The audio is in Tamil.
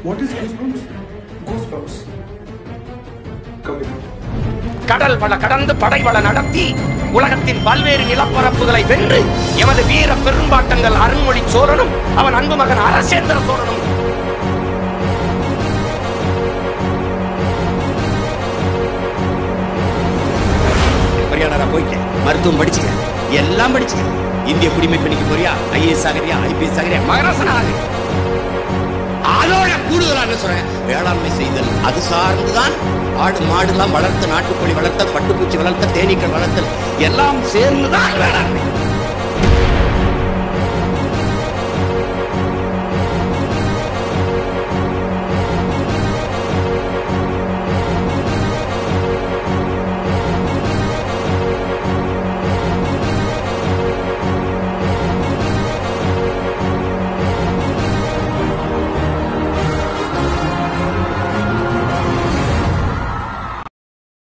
What is goosebumps? Goosebumps. Come with me. கடல் வள கடந்து படைவள நடத்தி உலகத்தின் பல்வேறு நிலப்பரப்புகளை வென்று எமது வீர பெரும்பாட்டங்கள் அருண்மொழி சோழனும் அவன் அன்பு மகன் அரசேந்திர சோழனும் பொறியாளரா போய்க்க, மருத்துவம் படிச்சுக்க, எல்லாம் படிச்சுக்க. இந்திய குடிமை பணிக்கு போறியா? IAS ஆகிறியா, IPS ஆகிறியா, மகராசனா ஆகு. அதோட கூடுதலா என்ன சொல்றேன், வேளாண்மை செய்தல் அது சார்ந்துதான். ஆடு மாடுலாம் வளர்த்து, நாட்டுக்கோழி வளர்த்தல், பட்டுப்பூச்சி வளர்த்தல், தேனீக்கள் வளர்த்தல் எல்லாம் சேர்ந்துதான் வேளாண்மை.